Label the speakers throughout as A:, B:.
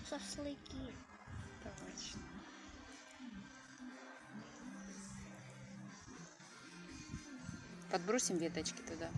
A: Шашлыки.
B: Точно. Подбросим веточки туда.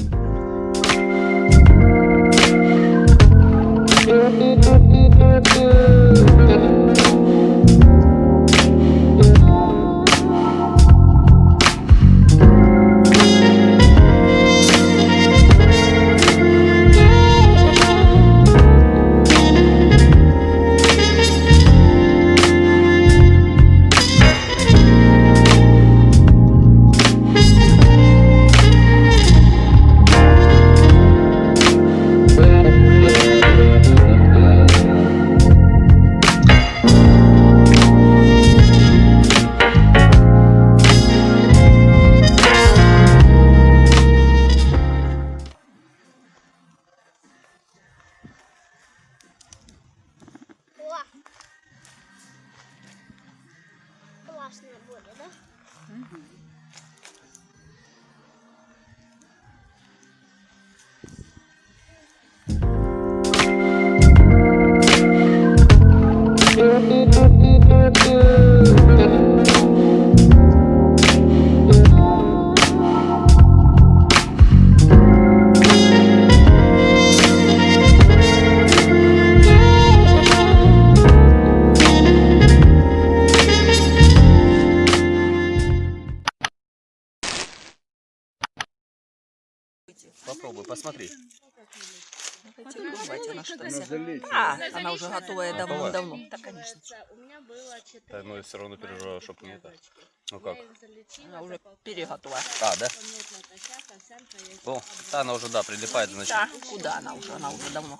A: О! Классная воля, да?
B: Угу.
C: Попробуй, посмотри.
D: Пробовать она что-то.
C: А,
D: Она уже готовая
C: Готова?
D: давно. Да, конечно.
A: У меня было 4.
C: Да, но я все равно переживаю, чтобы не так. Ну как?
D: Она уже переготова.
C: А, да? О, да, она уже, да, прилипает, значит.
D: Да, куда она уже? Она уже давно.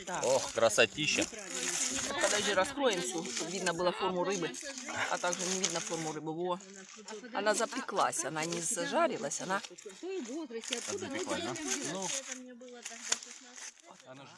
D: Так,
C: Ох, красотища.
D: подожди, раскроем всю, чтобы видно было форму рыбы. А также не видно форму рыбы. Во. Она запеклась, она не зажарилась, она...
C: Запеклась, да? Ну, она же